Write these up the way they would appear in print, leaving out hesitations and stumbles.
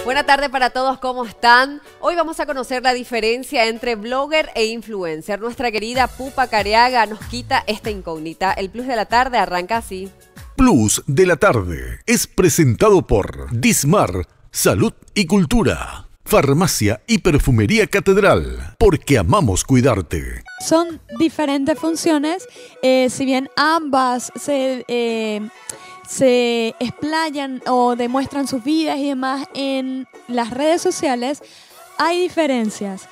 Buena tarde para todos, ¿cómo están? Hoy vamos a conocer la diferencia entre blogger e influencer. Nuestra querida Pupa Careaga nos quita esta incógnita. El Plus de la Tarde arranca así. Plus de la Tarde es presentado por Dismar, Salud y Cultura, Farmacia y Perfumería Catedral, porque amamos cuidarte. Son diferentes funciones, si bien ambas se explayan o demuestran sus vidas y demás en las redes sociales, hay diferencias.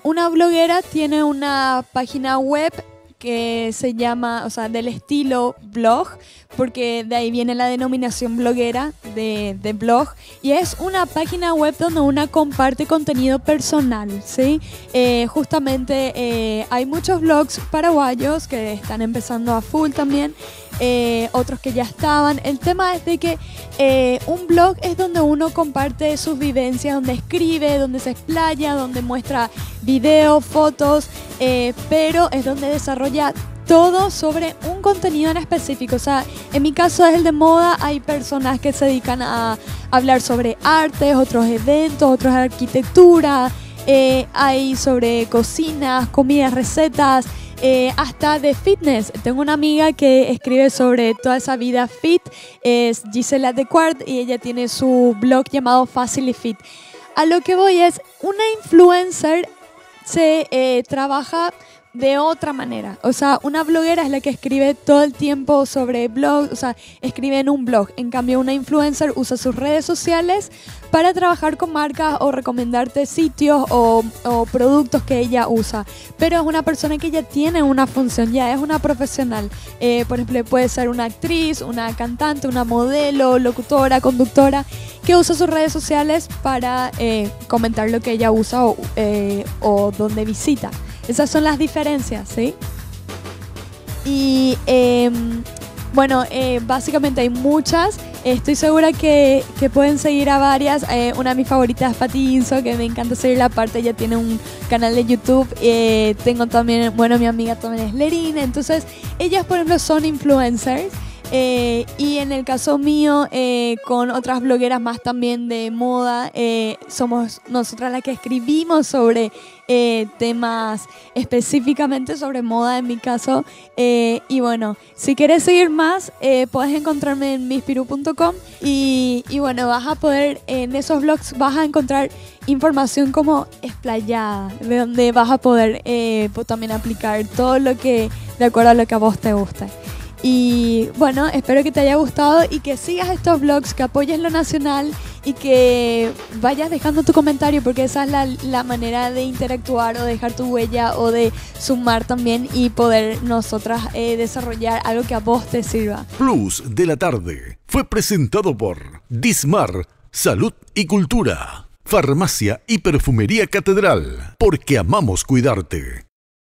Una bloguera tiene una página web que se llama, o sea, del estilo blog, porque de ahí viene la denominación bloguera de blog, y es una página web donde una comparte contenido personal, ¿sí? Justamente hay muchos blogs paraguayos que están empezando a full también, otros que ya estaban. El tema es de que un blog es donde uno comparte sus vivencias, donde escribe, donde se explaya, donde muestra videos, fotos, pero es donde desarrolla todo sobre un contenido en específico. O sea, en mi caso es el de moda. Hay personas que se dedican a hablar sobre artes, otros eventos, otros de arquitectura, hay sobre cocinas, comidas, recetas, hasta de fitness. Tengo una amiga que escribe sobre toda esa vida fit, es Gisela Dequart, y ella tiene su blog llamado Facily Fit. A lo que voy es, una influencer se trabaja de otra manera. O sea, una bloguera es la que escribe todo el tiempo sobre blogs, o sea, escribe en un blog. En cambio, una influencer usa sus redes sociales para trabajar con marcas o recomendarte sitios o productos que ella usa. Pero es una persona que ya tiene una función, ya es una profesional. Por ejemplo, puede ser una actriz, una cantante, una modelo, locutora, conductora, que usa sus redes sociales para comentar lo que ella usa o donde visita. Esas son las diferencias, ¿sí? Y bueno, básicamente hay muchas. Estoy segura que pueden seguir a varias. Una de mis favoritas es Pati Inso, que me encanta seguirla. Aparte, ella tiene un canal de YouTube. Tengo también, bueno, mi amiga también es Lerina. Entonces, ellas, por ejemplo, son influencers. Y en el caso mío, con otras blogueras más también de moda, somos nosotras las que escribimos sobre temas específicamente sobre moda en mi caso. Y bueno, si quieres seguir más, puedes encontrarme en mispiru.com y bueno, vas a poder, en esos blogs vas a encontrar información como explayada, de donde vas a poder también aplicar todo lo que, de acuerdo a lo que a vos te guste. Y bueno, espero que te haya gustado y que sigas estos blogs, que apoyes lo nacional y que vayas dejando tu comentario, porque esa es la manera de interactuar o dejar tu huella o de sumar también y poder nosotras desarrollar algo que a vos te sirva. Plus de la Tarde fue presentado por Dismar, Salud y Cultura, Farmacia y Perfumería Catedral, porque amamos cuidarte.